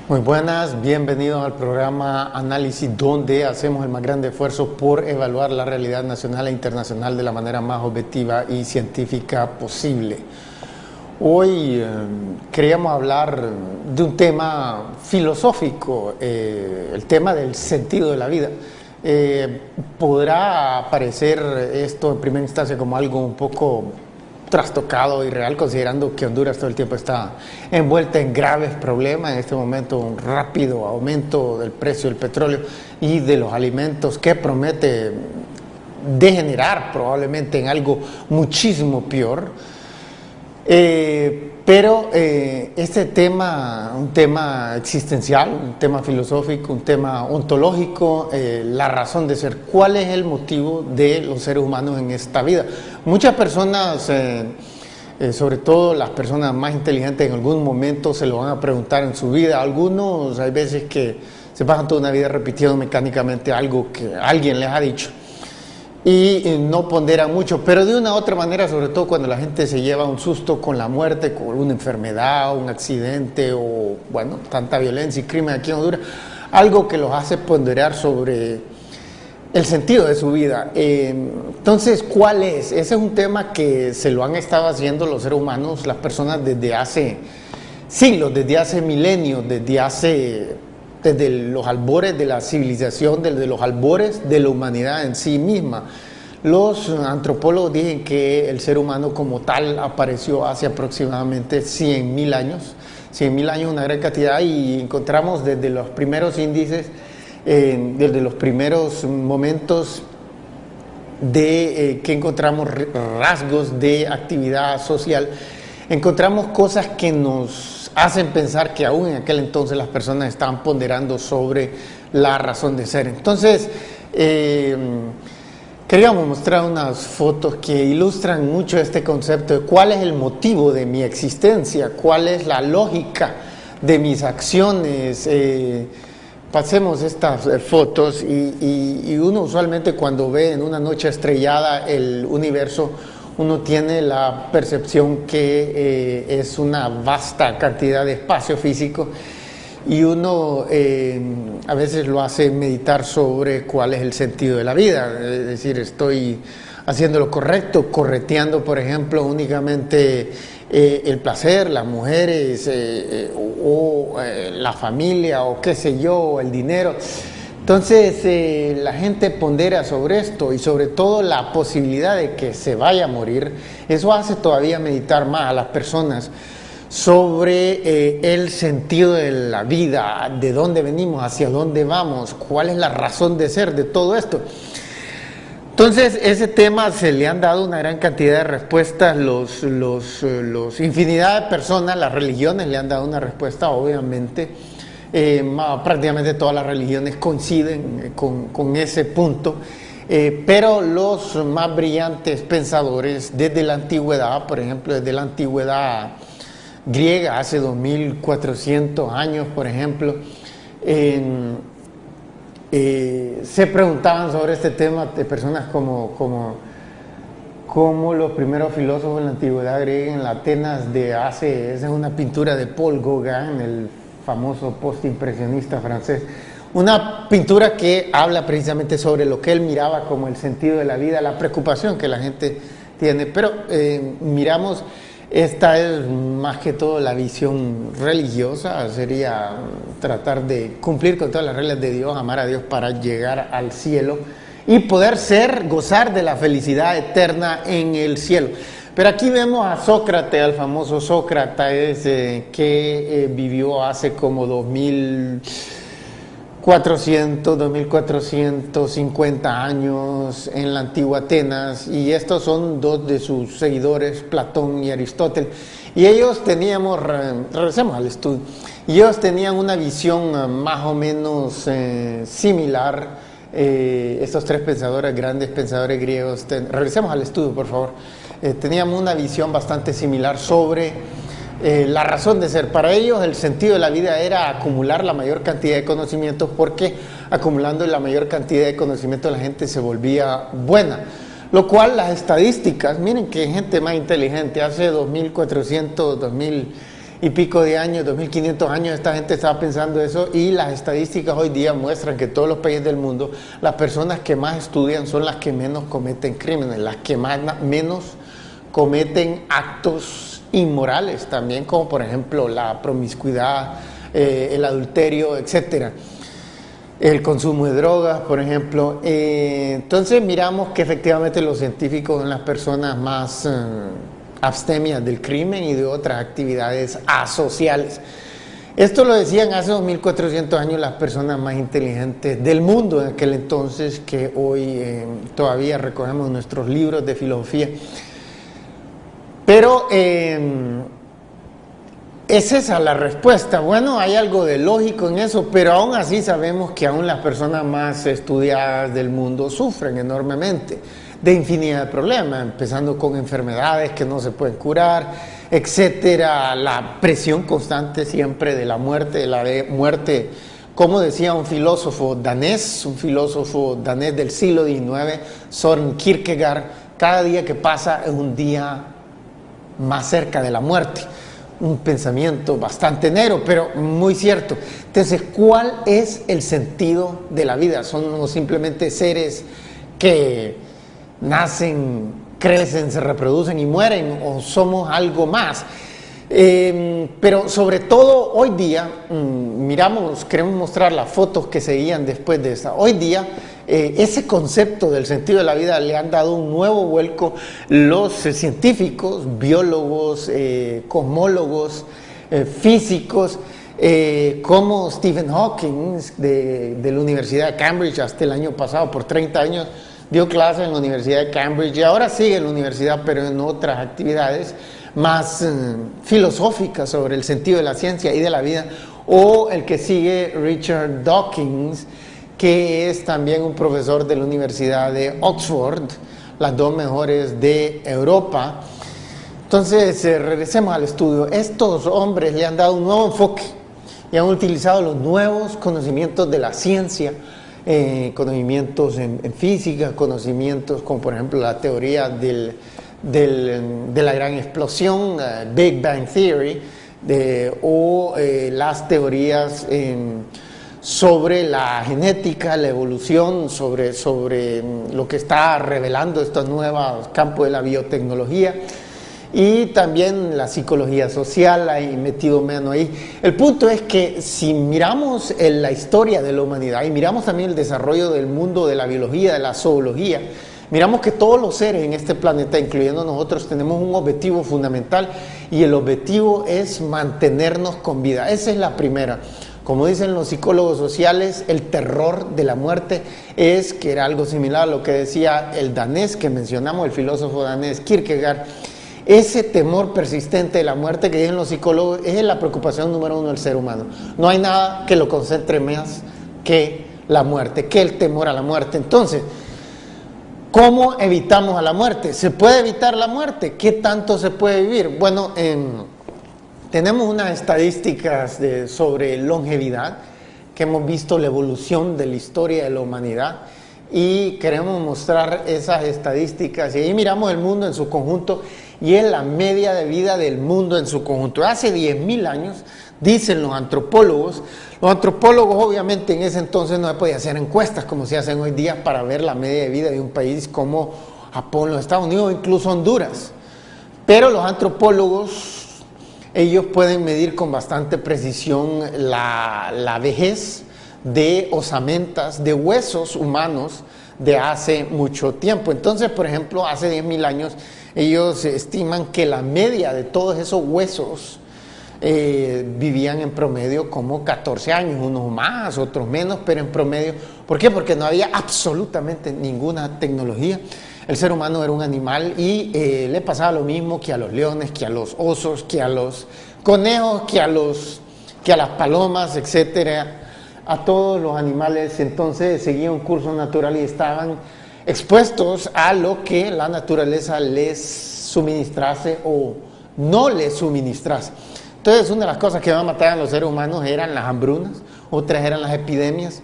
Muy buenas, bienvenidos al programa Análisis, donde hacemos el más grande esfuerzo por evaluar la realidad nacional e internacional de la manera más objetiva y científica posible. Hoy queríamos hablar de un tema filosófico, el tema del sentido de la vida. Podrá parecer esto en primera instancia como algo un poco trastocado y real, considerando que Honduras todo el tiempo está envuelta en graves problemas, en este momento un rápido aumento del precio del petróleo y de los alimentos que promete degenerar probablemente en algo muchísimo peor. Pero este tema, un tema existencial, un tema filosófico, un tema ontológico, la razón de ser, ¿cuál es el motivo de los seres humanos en esta vida? Muchas personas, sobre todo las personas más inteligentes, en algún momento se lo van a preguntar en su vida. Algunos hay veces que se pasan toda una vida repitiendo mecánicamente algo que alguien les ha dicho y no ponderan mucho, pero de una u otra manera, sobre todo cuando la gente se lleva un susto con la muerte, con una enfermedad, un accidente o, bueno, tanta violencia y crimen aquí en Honduras, algo que los hace ponderar sobre el sentido de su vida. Entonces, ¿cuál es? Ese es un tema que se lo han estado haciendo los seres humanos, las personas desde hace siglos, desde hace milenios, desde los albores de la civilización, desde los albores de la humanidad en sí misma. Los antropólogos dicen que el ser humano como tal apareció hace aproximadamente 100.000 años. 100.000 años, una gran cantidad, y encontramos desde los primeros índices, desde los primeros momentos de que encontramos rasgos de actividad social, encontramos cosas que nos hacen pensar que aún en aquel entonces las personas estaban ponderando sobre la razón de ser. Entonces, queríamos mostrar unas fotos que ilustran mucho este concepto de cuál es el motivo de mi existencia, cuál es la lógica de mis acciones. Pasemos estas fotos y uno usualmente cuando ve en una noche estrellada el universo, uno tiene la percepción que es una vasta cantidad de espacio físico y uno a veces lo hace meditar sobre cuál es el sentido de la vida. Es decir, estoy haciendo lo correcto, correteando, por ejemplo, únicamente el placer, las mujeres o la familia o qué sé yo, el dinero. Entonces la gente pondera sobre esto y sobre todo la posibilidad de que se vaya a morir. Eso hace todavía meditar más a las personas sobre el sentido de la vida, de dónde venimos, hacia dónde vamos, cuál es la razón de ser de todo esto. Entonces, ese tema se le han dado una gran cantidad de respuestas, infinidad de personas, las religiones le han dado una respuesta, obviamente. Prácticamente todas las religiones coinciden con ese punto, pero los más brillantes pensadores desde la antigüedad, por ejemplo, desde la antigüedad griega, hace 2400 años, por ejemplo, se preguntaban sobre este tema de personas como los primeros filósofos en la antigüedad griega, en la Atenas esa es una pintura de Paul Gauguin, el famoso postimpresionista francés, una pintura que habla precisamente sobre lo que él miraba como el sentido de la vida, la preocupación que la gente tiene, pero miramos, esta es más que todo la visión religiosa, sería tratar de cumplir con todas las reglas de Dios, amar a Dios para llegar al cielo y poder gozar de la felicidad eterna en el cielo. Pero aquí vemos a Sócrates, al famoso Sócrates, que vivió hace como 2450 años en la antigua Atenas, y estos son dos de sus seguidores, Platón y Aristóteles. Y ellos regresemos al estudio, y ellos tenían una visión más o menos similar, estos tres pensadores, grandes pensadores griegos. Regresemos al estudio, por favor. Teníamos una visión bastante similar sobre la razón de ser. Para ellos el sentido de la vida era acumular la mayor cantidad de conocimientos, porque acumulando la mayor cantidad de conocimientos la gente se volvía buena. Lo cual las estadísticas, miren que gente más inteligente, hace 2400, 2000 y pico de años, 2500 años, esta gente estaba pensando eso, y las estadísticas hoy día muestran que todos los países del mundo, las personas que más estudian son las que menos cometen crímenes, las que menos cometen actos inmorales también, como por ejemplo la promiscuidad, el adulterio, etcétera. El consumo de drogas, por ejemplo. Entonces miramos que efectivamente los científicos son las personas más abstemias del crimen y de otras actividades asociales. Esto lo decían hace 2400 años las personas más inteligentes del mundo en aquel entonces, que hoy todavía recogemos en nuestros libros de filosofía. Pero ¿es esa la respuesta? Bueno, hay algo de lógico en eso, pero aún así sabemos que aún las personas más estudiadas del mundo sufren enormemente de infinidad de problemas, empezando con enfermedades que no se pueden curar, etcétera, la presión constante siempre de la muerte, como decía un filósofo danés del siglo XIX, Søren Kierkegaard, cada día que pasa es un día más cerca de la muerte. Un pensamiento bastante negro, pero muy cierto. Entonces, ¿cuál es el sentido de la vida? ¿Son simplemente seres que nacen, crecen, se reproducen y mueren, o somos algo más? Pero sobre todo hoy día, queremos mostrar las fotos que seguían después de esta. Hoy día, ese concepto del sentido de la vida le han dado un nuevo vuelco los científicos, biólogos, cosmólogos, físicos, como Stephen Hawking de la Universidad de Cambridge hasta el año pasado, por 30 años, dio clases en la Universidad de Cambridge y ahora sigue en la universidad, pero en otras actividades más filosóficas sobre el sentido de la ciencia y de la vida, o el que sigue Richard Dawkins, que es también un profesor de la Universidad de Oxford, las dos mejores de Europa. Entonces, regresemos al estudio. Estos hombres le han dado un nuevo enfoque y han utilizado los nuevos conocimientos de la ciencia, conocimientos en física, conocimientos como por ejemplo la teoría de la gran explosión, Big Bang Theory, o las teorías sobre la genética, la evolución, sobre lo que está revelando estos nuevos campos de la biotecnología, y también la psicología social, ahí metido menos ahí. El punto es que si miramos en la historia de la humanidad y miramos también el desarrollo del mundo de la biología, de la zoología, miramos que todos los seres en este planeta, incluyendo nosotros, tenemos un objetivo fundamental, y el objetivo es mantenernos con vida. Esa es la primera. Como dicen los psicólogos sociales, el terror de la muerte que era algo similar a lo que decía el danés que mencionamos, el filósofo danés Kierkegaard. Ese temor persistente de la muerte que dicen los psicólogos es la preocupación número uno del ser humano. No hay nada que lo concentre más que la muerte, que el temor a la muerte. Entonces, ¿cómo evitamos a la muerte? ¿Se puede evitar la muerte? ¿Qué tanto se puede vivir? Bueno, tenemos unas estadísticas sobre longevidad, que hemos visto la evolución de la historia de la humanidad, y queremos mostrar esas estadísticas, y ahí miramos el mundo en su conjunto, y es la media de vida del mundo en su conjunto. Hace 10.000 años, dicen los antropólogos obviamente en ese entonces no se podía hacer encuestas como se hacen hoy día para ver la media de vida de un país como Japón, los Estados Unidos o incluso Honduras, pero los antropólogos, ellos pueden medir con bastante precisión la vejez de osamentas, de huesos humanos de hace mucho tiempo. Entonces, por ejemplo, hace 10.000 años, ellos estiman que la media de todos esos huesos vivían en promedio como 14 años, unos más, otros menos, pero en promedio. ¿Por qué? Porque no había absolutamente ninguna tecnología. El ser humano era un animal y le pasaba lo mismo que a los leones, que a los osos, que a los conejos, que a las palomas, etcétera. A todos los animales entonces seguían un curso natural y estaban expuestos a lo que la naturaleza les suministrase o no les suministrase. Entonces, una de las cosas que más mataban a los seres humanos eran las hambrunas, otras eran las epidemias.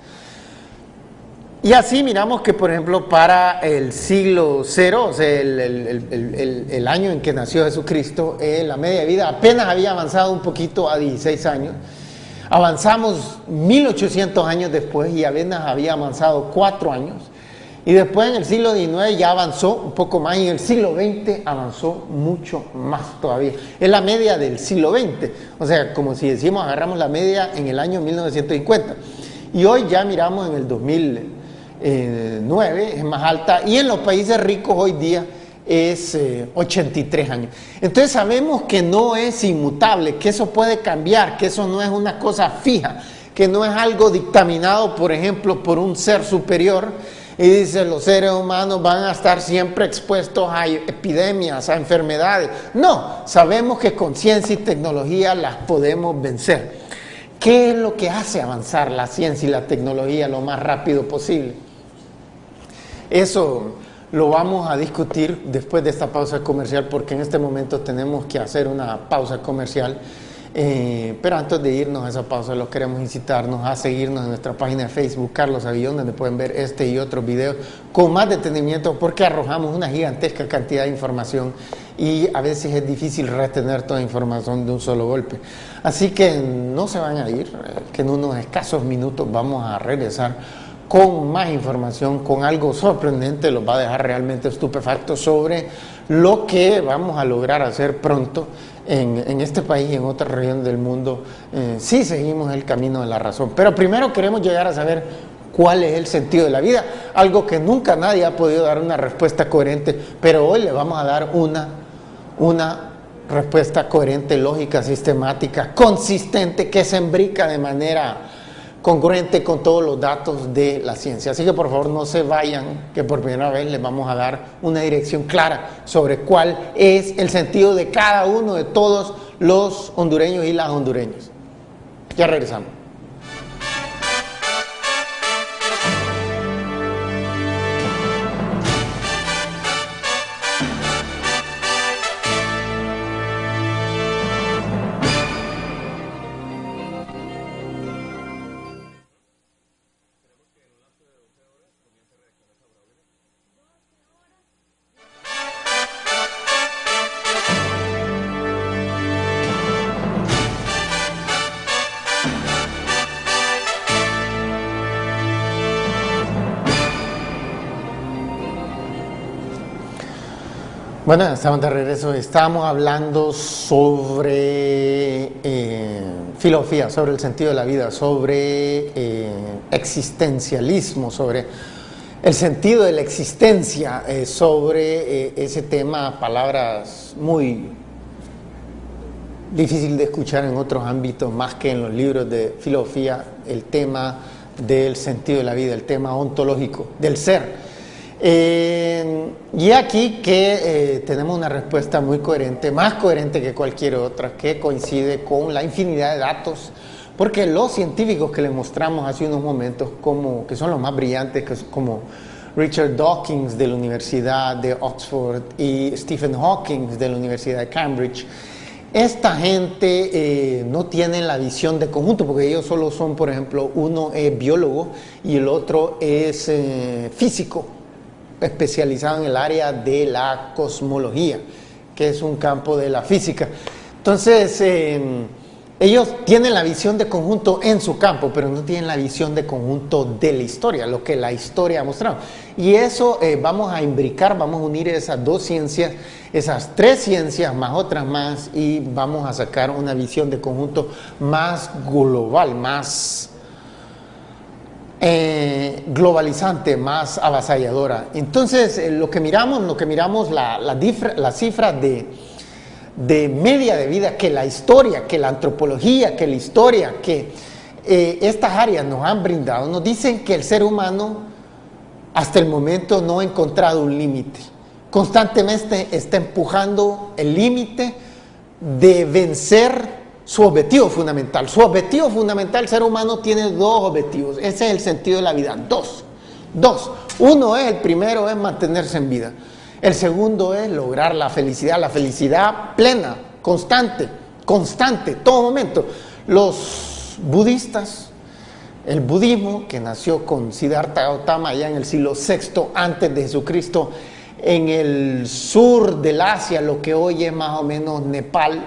Y así miramos que, por ejemplo, para el siglo cero, o sea, el año en que nació Jesucristo, la media de vida apenas había avanzado un poquito a 16 años. Avanzamos 1800 años después y apenas había avanzado 4 años. Y después en el siglo XIX ya avanzó un poco más y en el siglo XX avanzó mucho más todavía. Es la media del siglo XX, o sea, como si decimos, agarramos la media en el año 1950. Y hoy ya miramos en el 2009, es más alta, y en los países ricos hoy día es 83 años. Entonces sabemos que no es inmutable, que eso puede cambiar, que eso no es una cosa fija, que no es algo dictaminado, por ejemplo, por un ser superior. Y dice, los seres humanos van a estar siempre expuestos a epidemias, a enfermedades. No, sabemos que con ciencia y tecnología las podemos vencer. ¿Qué es lo que hace avanzar la ciencia y la tecnología lo más rápido posible? Eso lo vamos a discutir después de esta pausa comercial, porque en este momento tenemos que hacer una pausa comercial. Pero antes de irnos a esa pausa, los queremos incitarnos a seguirnos en nuestra página de Facebook, Carlos Avillón, donde pueden ver este y otros videos con más detenimiento, porque arrojamos una gigantesca cantidad de información y a veces es difícil retener toda la información de un solo golpe. Así que no se van a ir, que en unos escasos minutos vamos a regresar con más información, con algo sorprendente, los va a dejar realmente estupefactos sobre lo que vamos a lograr hacer pronto en este país y en otra región del mundo, si seguimos el camino de la razón. Pero primero queremos llegar a saber cuál es el sentido de la vida, algo que nunca nadie ha podido dar una respuesta coherente, pero hoy le vamos a dar una respuesta coherente, lógica, sistemática, consistente, que se imbrica de manera congruente con todos los datos de la ciencia. Así que por favor no se vayan, que por primera vez les vamos a dar una dirección clara sobre cuál es el sentido de cada uno de todos los hondureños y las hondureñas. Ya regresamos. Bueno, estamos de regreso. Estábamos hablando sobre filosofía, sobre el sentido de la vida, sobre existencialismo, sobre el sentido de la existencia, sobre ese tema, palabras muy difícil de escuchar en otros ámbitos más que en los libros de filosofía, el tema del sentido de la vida, el tema ontológico, del ser. Y aquí que tenemos una respuesta muy coherente, más coherente que cualquier otra, que coincide con la infinidad de datos, porque los científicos que les mostramos hace unos momentos, que son los más brillantes, como Richard Dawkins de la Universidad de Oxford y Stephen Hawking de la Universidad de Cambridge, esta gente no tiene la visión de conjunto, porque ellos solo son, por ejemplo, uno es biólogo y el otro es físico, especializado en el área de la cosmología, que es un campo de la física. Entonces, ellos tienen la visión de conjunto en su campo, pero no tienen la visión de conjunto de la historia, lo que la historia ha mostrado. Y eso vamos a imbricar, vamos a unir esas dos ciencias, esas tres ciencias más otras más, y vamos a sacar una visión de conjunto más global, más globalizante, más avasalladora. Entonces, lo que miramos la cifra de media de vida que la historia, que la antropología, que la historia, que estas áreas nos han brindado, nos dicen que el ser humano hasta el momento no ha encontrado un límite. Constantemente está empujando el límite de vencer su objetivo fundamental. Su objetivo fundamental, el ser humano tiene dos objetivos. Ese es el sentido de la vida. Dos. Uno es, el primero es mantenerse en vida. El segundo es lograr la felicidad plena, constante, todo momento. Los budistas El budismo, que nació con Siddhartha Gautama allá en el siglo VI antes de Jesucristo, en el sur del Asia, lo que hoy es más o menos Nepal,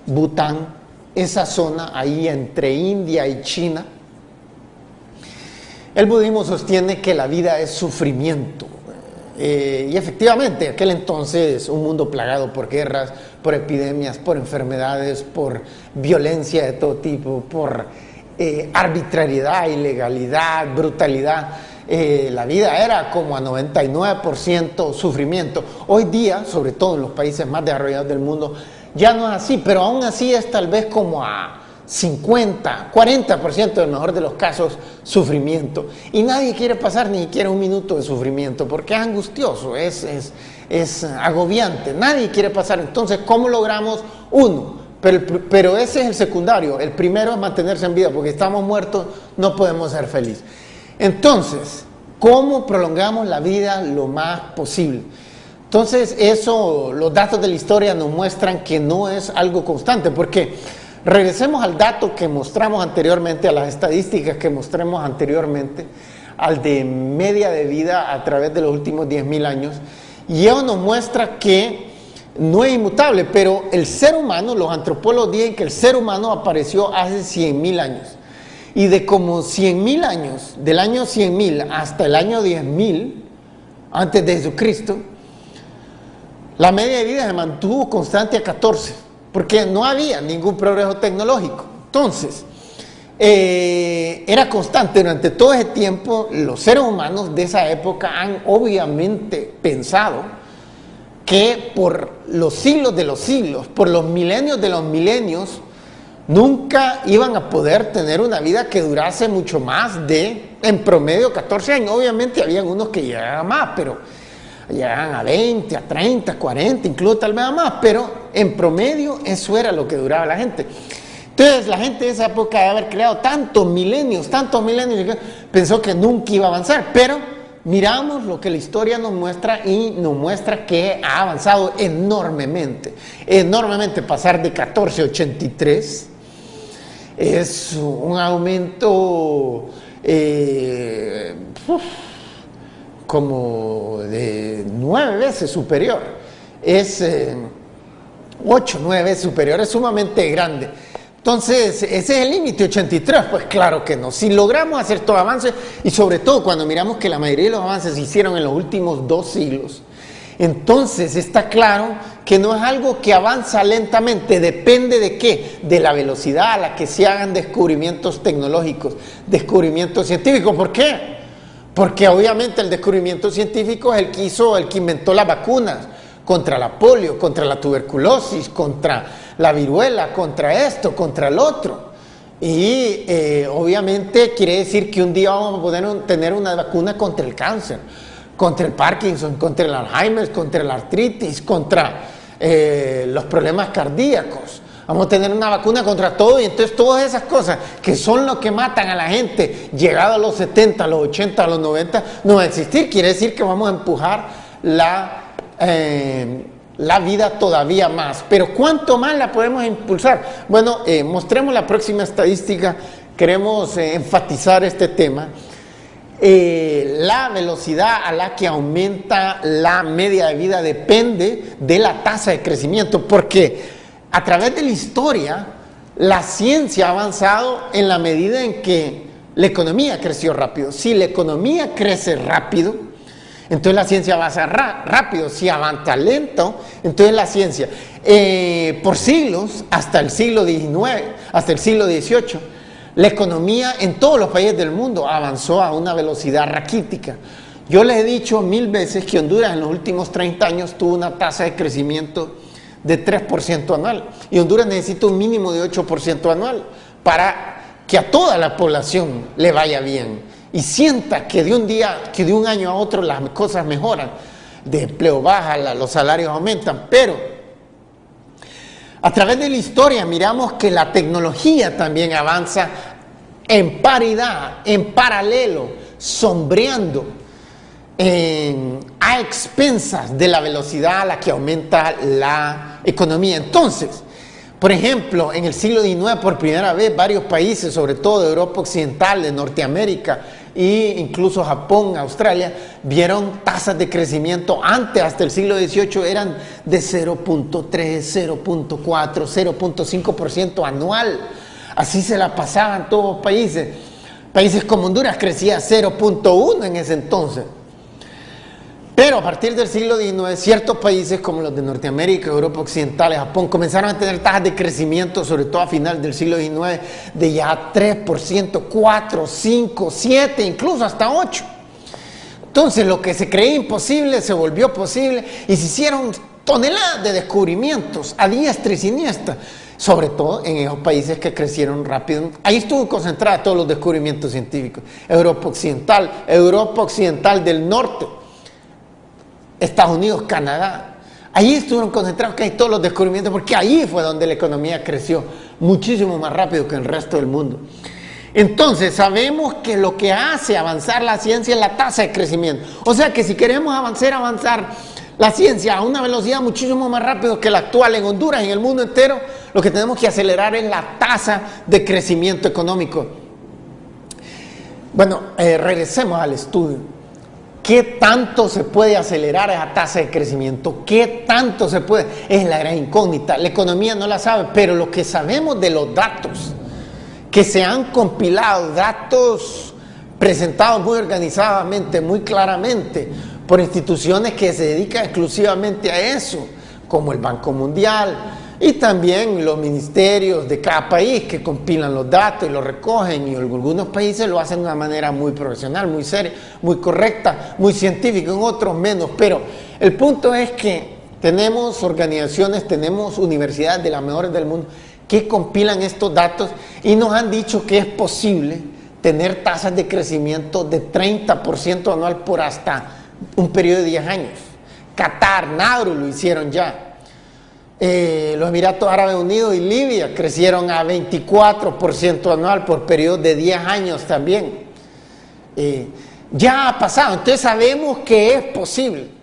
Bután, esa zona ahí entre India y China. El budismo sostiene que la vida es sufrimiento. Y efectivamente, en aquel entonces un mundo plagado por guerras, por epidemias, por enfermedades, por violencia de todo tipo, por arbitrariedad, ilegalidad, brutalidad. La vida era como a 99% sufrimiento. Hoy día, sobre todo en los países más desarrollados del mundo, ya no es así, pero aún así es tal vez como a 50, 40% del mejor de los casos sufrimiento. Y nadie quiere pasar ni siquiera un minuto de sufrimiento porque es angustioso, es agobiante. Nadie quiere pasar. Entonces, ¿cómo logramos? Uno, pero ese es el secundario. El primero es mantenerse en vida, porque estamos muertos, no podemos ser felices. Entonces, ¿cómo prolongamos la vida lo más posible? Entonces, eso, los datos de la historia nos muestran que no es algo constante, porque regresemos al dato que mostramos anteriormente, a las estadísticas que mostramos anteriormente, al de media de vida a través de los últimos 10.000 años, y eso nos muestra que no es inmutable, pero el ser humano, los antropólogos dicen que el ser humano apareció hace 100.000 años, y de como 100.000 años, del año 100.000 hasta el año 10.000, antes de Jesucristo, la media de vida se mantuvo constante a 14, porque no había ningún progreso tecnológico. Entonces, era constante durante todo ese tiempo. Los seres humanos de esa época han obviamente pensado que por los siglos de los siglos, por los milenios de los milenios, nunca iban a poder tener una vida que durase mucho más de, en promedio, 14 años. Obviamente habían unos que llegaban más, pero llegaban a 20, a 30, 40, incluso tal vez a más, pero en promedio eso era lo que duraba la gente. Entonces la gente de esa época de haber creado tantos milenios, pensó que nunca iba a avanzar, pero miramos lo que la historia nos muestra y nos muestra que ha avanzado enormemente, enormemente. Pasar de 14 a 83 es un aumento como de 9 veces superior, es 8, 9 veces superior, es sumamente grande. Entonces, ese es el límite, 83, pues claro que no. Si logramos hacer todo avance, y sobre todo cuando miramos que la mayoría de los avances se hicieron en los últimos 2 siglos, entonces está claro que no es algo que avanza lentamente. ¿Depende de qué? De la velocidad a la que se hagan descubrimientos tecnológicos, descubrimientos científicos. ¿Por qué? Porque obviamente el descubrimiento científico es el que inventó las vacunas contra la polio, contra la tuberculosis, contra la viruela, contra esto, contra el otro. Y obviamente quiere decir que un día vamos a poder tener una vacuna contra el cáncer, contra el Parkinson, contra el Alzheimer, contra la artritis, contra los problemas cardíacos. Vamos a tener una vacuna contra todo, y entonces todas esas cosas que son lo que matan a la gente llegado a los 70, a los 80, a los 90, no va a existir. Quiere decir que vamos a empujar la vida todavía más. Pero ¿cuánto más la podemos impulsar? Bueno, mostremos la próxima estadística. Queremos enfatizar este tema. La velocidad a la que aumenta la media de vida depende de la tasa de crecimiento, porque a través de la historia la ciencia ha avanzado en la medida en que la economía creció rápido. Si la economía crece rápido, entonces la ciencia avanza rápido. Si avanza lento, entonces la ciencia, por siglos, hasta el siglo XIX, hasta el siglo XVIII, la economía en todos los países del mundo avanzó a una velocidad raquítica. Yo les he dicho 1000 veces que Honduras en los últimos 30 años tuvo una tasa de crecimiento de 3% anual, y Honduras necesita un mínimo de 8% anual para que a toda la población le vaya bien y sienta que de un año a otro las cosas mejoran, de empleo baja, los salarios aumentan. Pero a través de la historia miramos que la tecnología también avanza en paridad, en paralelo, sombreando, a expensas de la velocidad a la que aumenta la economía. Entonces, Por ejemplo, en el siglo XIX, por primera vez, varios países, sobre todo de Europa Occidental, de Norteamérica e incluso Japón, Australia, vieron tasas de crecimiento antes, hasta el siglo XVIII, eran de 0.3, 0.4, 0.5% anual. Así se la pasaban todos los países. Países como Honduras crecía 0.1 en ese entonces. Pero a partir del siglo XIX, ciertos países como los de Norteamérica, Europa Occidental y Japón comenzaron a tener tasas de crecimiento, sobre todo a final del siglo XIX, de ya 3%, 4, 5, 7, incluso hasta 8%. Entonces lo que se creía imposible se volvió posible y se hicieron toneladas de descubrimientos a diestra y siniestra, sobre todo en esos países que crecieron rápido. Ahí estuvo concentrada todos los descubrimientos científicos. Europa Occidental del Norte, Estados Unidos, Canadá. Allí estuvieron concentrados casi todos los descubrimientos, porque allí fue donde la economía creció muchísimo más rápido que el resto del mundo. Entonces sabemos que lo que hace avanzar la ciencia es la tasa de crecimiento. O sea que si queremos avanzar la ciencia a una velocidad muchísimo más rápido que la actual en Honduras y en el mundo entero, lo que tenemos que acelerar es la tasa de crecimiento económico. Bueno, regresemos al estudio. ¿Qué tanto se puede acelerar esa tasa de crecimiento? ¿Qué tanto se puede? Es la gran incógnita. La economía no la sabe, pero lo que sabemos de los datos que se han compilado, datos presentados muy organizadamente, muy claramente, por instituciones que se dedican exclusivamente a eso, como el Banco Mundial, y también los ministerios de cada país que compilan los datos y los recogen, y algunos países lo hacen de una manera muy profesional, muy seria, muy correcta, muy científica, en otros menos. Pero el punto es que tenemos organizaciones, tenemos universidades de las mejores del mundo que compilan estos datos y nos han dicho que es posible tener tasas de crecimiento de 30% anual por hasta un periodo de 10 años. Qatar, Nauru lo hicieron ya. Los Emiratos Árabes Unidos y Libia crecieron a 24% anual por periodo de 10 años también. Ya ha pasado, entonces sabemos que es posible.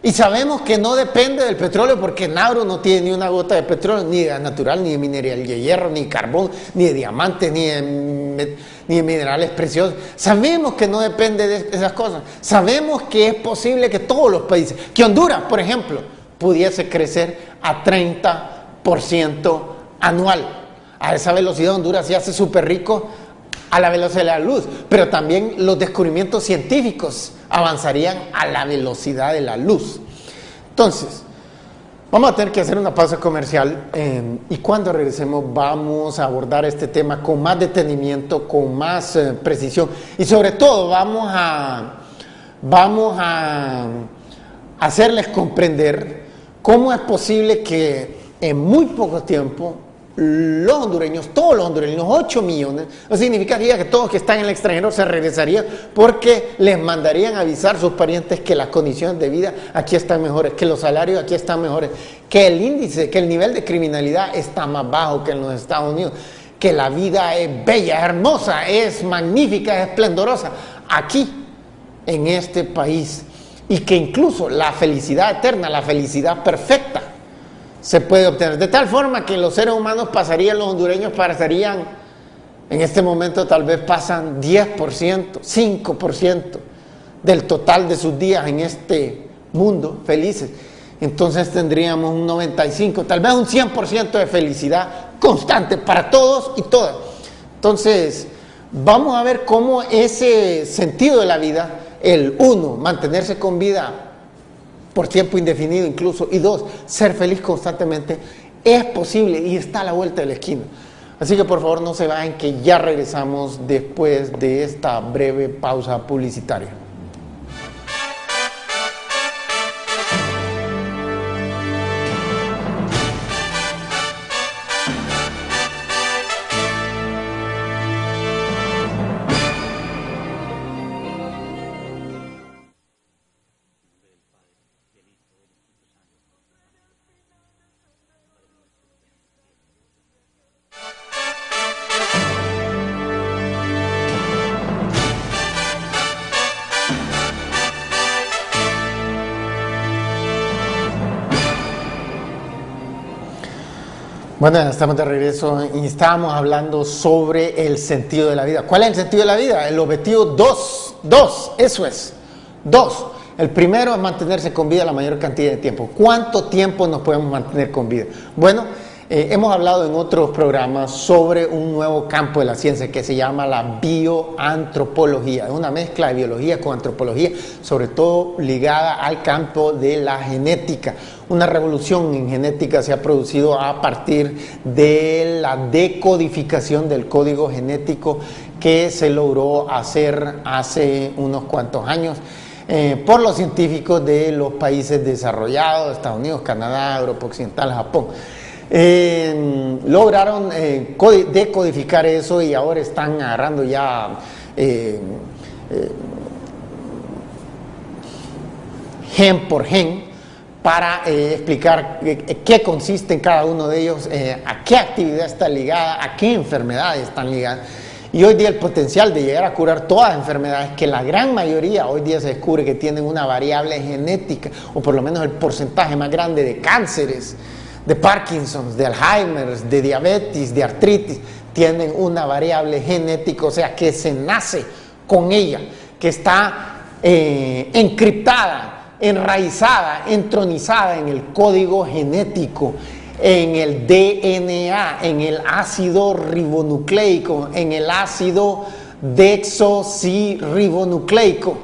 Y sabemos que no depende del petróleo, porque Nauru no tiene ni una gota de petróleo, ni de gas natural, ni de mineral de hierro, ni de carbón, ni de diamantes, ni de minerales preciosos. Sabemos que no depende de esas cosas. Sabemos que es posible que todos los países, que Honduras, por ejemplo, pudiese crecer a 30% anual. A esa velocidad Honduras se hace súper rico a la velocidad de la luz, pero también los descubrimientos científicos avanzarían a la velocidad de la luz. Entonces, vamos a tener que hacer una pausa comercial y cuando regresemos vamos a abordar este tema con más detenimiento, con más precisión, y sobre todo vamos a hacerles comprender cómo es posible que en muy poco tiempo los hondureños, todos los hondureños, 8 millones, no significaría que todos que están en el extranjero se regresarían, porque les mandarían avisar a sus parientes que las condiciones de vida aquí están mejores, que los salarios aquí están mejores, que el índice, que el nivel de criminalidad está más bajo que en los Estados Unidos, que la vida es bella, es hermosa, es magnífica, es esplendorosa aquí, en este país, y que incluso la felicidad eterna, la felicidad perfecta, se puede obtener, de tal forma que los seres humanos pasarían, los hondureños pasarían, en este momento tal vez pasan 10%, 5% del total de sus días en este mundo felices. Entonces tendríamos un 95%, tal vez un 100% de felicidad constante para todos y todas. Entonces vamos a ver cómo ese sentido de la vida, el 1, mantenerse con vida por tiempo indefinido incluso, y 2, ser feliz constantemente, es posible y está a la vuelta de la esquina. Así que por favor no se vayan, que ya regresamos después de esta breve pausa publicitaria. Bueno, estamos de regreso y estábamos hablando sobre el sentido de la vida. ¿Cuál es el sentido de la vida? El objetivo 2, eso es, 2. El primero es mantenerse con vida la mayor cantidad de tiempo. ¿Cuánto tiempo nos podemos mantener con vida? Bueno, hemos hablado en otros programas sobre un nuevo campo de la ciencia que se llama la bioantropología. Es una mezcla de biología con antropología, sobre todo ligada al campo de la genética. Una revolución en genética se ha producido a partir de la decodificación del código genético que se logró hacer hace unos cuantos años por los científicos de los países desarrollados, Estados Unidos, Canadá, Europa Occidental, Japón. Lograron decodificar eso y ahora están agarrando ya gen por gen para explicar qué consiste en cada uno de ellos, a qué actividad está ligada, a qué enfermedades están ligadas. Y hoy día el potencial de llegar a curar todas las enfermedades, que la gran mayoría hoy día se descubre que tienen una variable genética, o por lo menos el porcentaje más grande de cánceres, de Parkinson, de Alzheimer, de diabetes, de artritis, tienen una variable genética, o sea que se nace con ella, que está encriptada, enraizada, entronizada en el código genético, en el DNA, en el ácido ribonucleico, en el ácido desoxirribonucleico.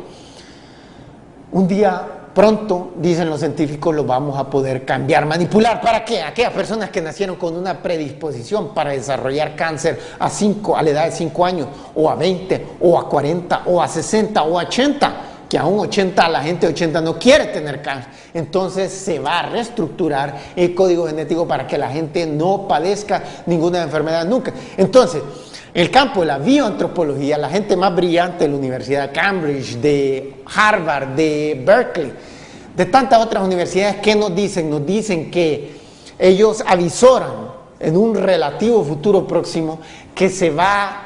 Un día pronto, dicen los científicos, lo vamos a poder cambiar, manipular. ¿Para qué? Aquellas personas que nacieron con una predisposición para desarrollar cáncer a la edad de 5 años, o a 20, o a 40, o a 60, o a 80, que a un 80, la gente de 80 no quiere tener cáncer. Entonces se va a reestructurar el código genético para que la gente no padezca ninguna enfermedad nunca. Entonces, el campo de la bioantropología, la gente más brillante de la Universidad de Cambridge, de Harvard, de Berkeley, de tantas otras universidades, ¿qué nos dicen? Nos dicen que ellos avisoran en un relativo futuro próximo que se va a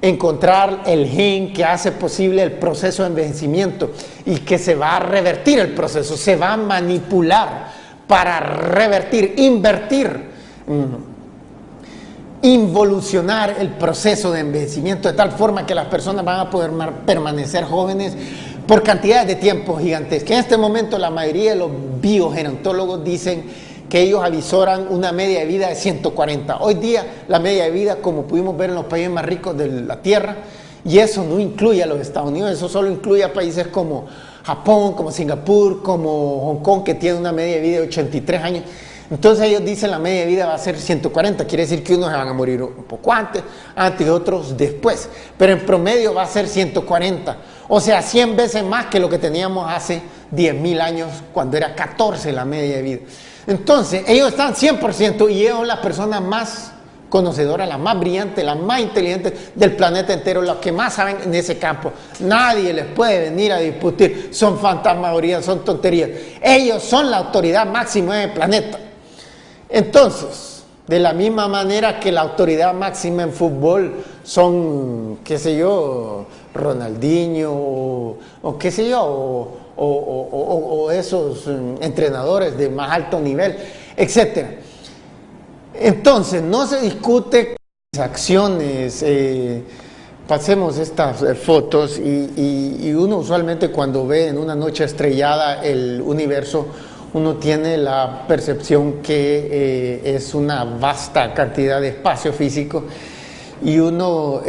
encontrar el gen que hace posible el proceso de envejecimiento y que se va a revertir el proceso, se va a manipular para revertir, involucionar el proceso de envejecimiento de tal forma que las personas van a poder permanecer jóvenes por cantidades de tiempo gigantescas. En este momento la mayoría de los biogerontólogos dicen que ellos avisoran una media de vida de 140. Hoy día la media de vida, como pudimos ver en los países más ricos de la tierra, y eso no incluye a los Estados Unidos, eso solo incluye a países como Japón, como Singapur, como Hong Kong, que tiene una media de vida de 83 años. Entonces ellos dicen la media de vida va a ser 140, quiere decir que unos se van a morir un poco antes y otros después, pero en promedio va a ser 140, o sea 100 veces más que lo que teníamos hace 10.000 años cuando era 14 la media de vida. Entonces ellos están 100% y ellos son las personas más conocedoras, las más brillantes, las más inteligentes del planeta entero, los que más saben en ese campo. Nadie les puede venir a discutir, son fantasmagorías, son tonterías. Ellos son la autoridad máxima del planeta. Entonces, de la misma manera que la autoridad máxima en fútbol son, qué sé yo, Ronaldinho o qué sé yo, o esos entrenadores de más alto nivel, etcétera. Entonces, no se discute las acciones. Pasemos estas fotos y uno usualmente cuando ve en una noche estrellada el universo, uno tiene la percepción que es una vasta cantidad de espacio físico y uno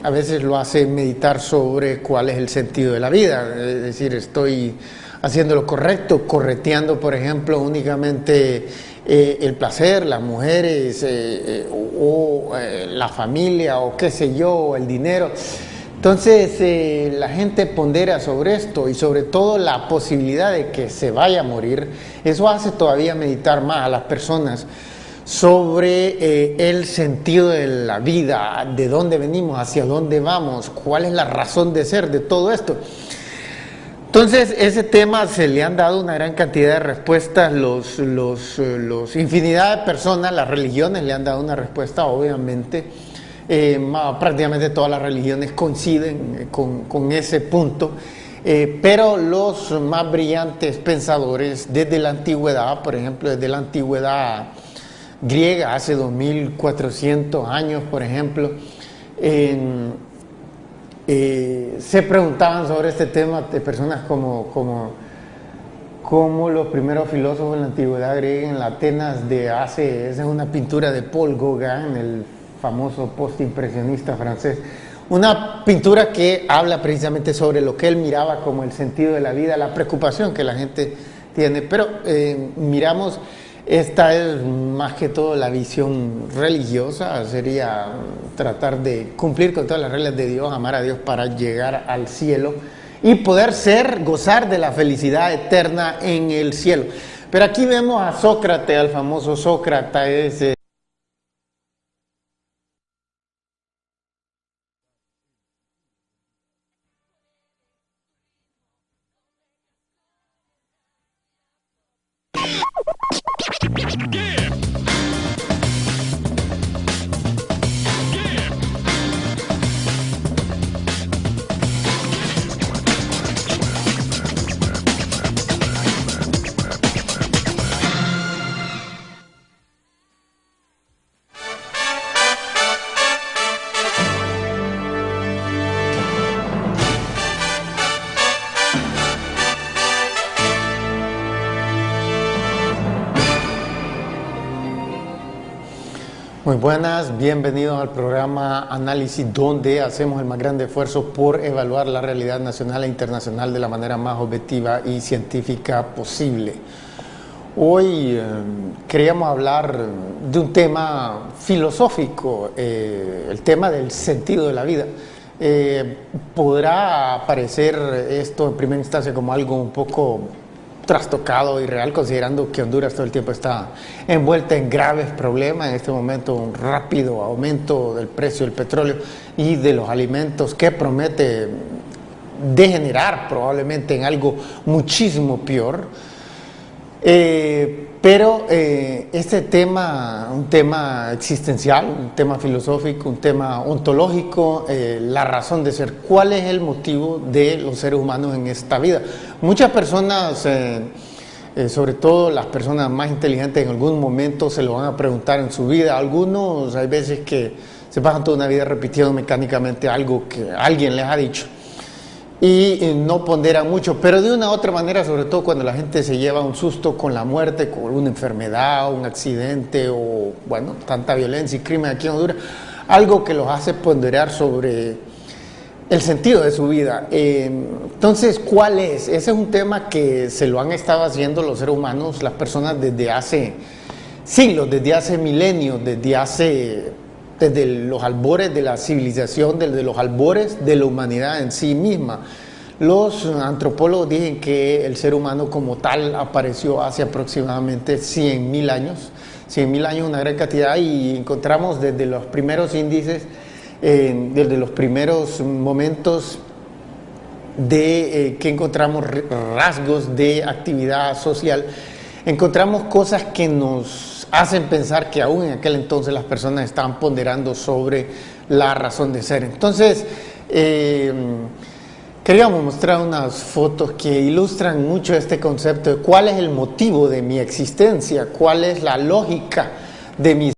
a veces lo hace meditar sobre cuál es el sentido de la vida. Es decir, estoy haciendo lo correcto, correteando, por ejemplo, únicamente el placer, las mujeres o la familia o qué sé yo, o el dinero. Entonces la gente pondera sobre esto y sobre todo la posibilidad de que se vaya a morir. Eso hace todavía meditar más a las personas sobre el sentido de la vida, de dónde venimos, hacia dónde vamos, cuál es la razón de ser de todo esto. Entonces, ese tema se le han dado una gran cantidad de respuestas, los infinidad de personas, las religiones le han dado una respuesta, obviamente. Prácticamente todas las religiones coinciden con ese punto, pero los más brillantes pensadores desde la antigüedad, por ejemplo, desde la antigüedad griega hace 2400 años, por ejemplo, se preguntaban sobre este tema de personas como los primeros filósofos en la antigüedad griega, en la Atenas esa es una pintura de Paul Gauguin, el famoso postimpresionista francés, una pintura que habla precisamente sobre lo que él miraba como el sentido de la vida, la preocupación que la gente tiene, pero miramos, esta es más que todo la visión religiosa, sería tratar de cumplir con todas las reglas de Dios, amar a Dios para llegar al cielo y poder gozar de la felicidad eterna en el cielo. Pero aquí vemos a Sócrates, al famoso Sócrates. Muy buenas, bienvenidos al programa Análisis, donde hacemos el más grande esfuerzo por evaluar la realidad nacional e internacional de la manera más objetiva y científica posible. Hoy queríamos hablar de un tema filosófico, el tema del sentido de la vida. Podrá parecer esto en primera instancia como algo un poco trastocado y real, considerando que Honduras todo el tiempo está envuelta en graves problemas, en este momento un rápido aumento del precio del petróleo y de los alimentos que promete degenerar probablemente en algo muchísimo peor. Pero este tema, un tema existencial, un tema filosófico, un tema ontológico, la razón de ser, ¿cuál es el motivo de los seres humanos en esta vida? Muchas personas, sobre todo las personas más inteligentes, en algún momento se lo van a preguntar en su vida. Algunos hay veces que se pasan toda una vida repitiendo mecánicamente algo que alguien les ha dicho y no ponderan mucho, pero de una u otra manera, sobre todo cuando la gente se lleva un susto con la muerte, con una enfermedad, un accidente o, bueno, tanta violencia y crimen aquí en Honduras, algo que los hace ponderar sobre el sentido de su vida. Entonces, ¿cuál es? Ese es un tema que se lo han estado haciendo los seres humanos, las personas desde hace siglos, desde hace milenios, desde los albores de la civilización, desde los albores de la humanidad en sí misma. Los antropólogos dicen que el ser humano como tal apareció hace aproximadamente 100.000 años. 100.000 años, una gran cantidad, y encontramos desde los primeros índices, desde los primeros momentos que encontramos rasgos de actividad social, encontramos cosas que nos hacen pensar que aún en aquel entonces las personas estaban ponderando sobre la razón de ser. Entonces, queríamos mostrar unas fotos que ilustran mucho este concepto de cuál es el motivo de mi existencia, cuál es la lógica de mi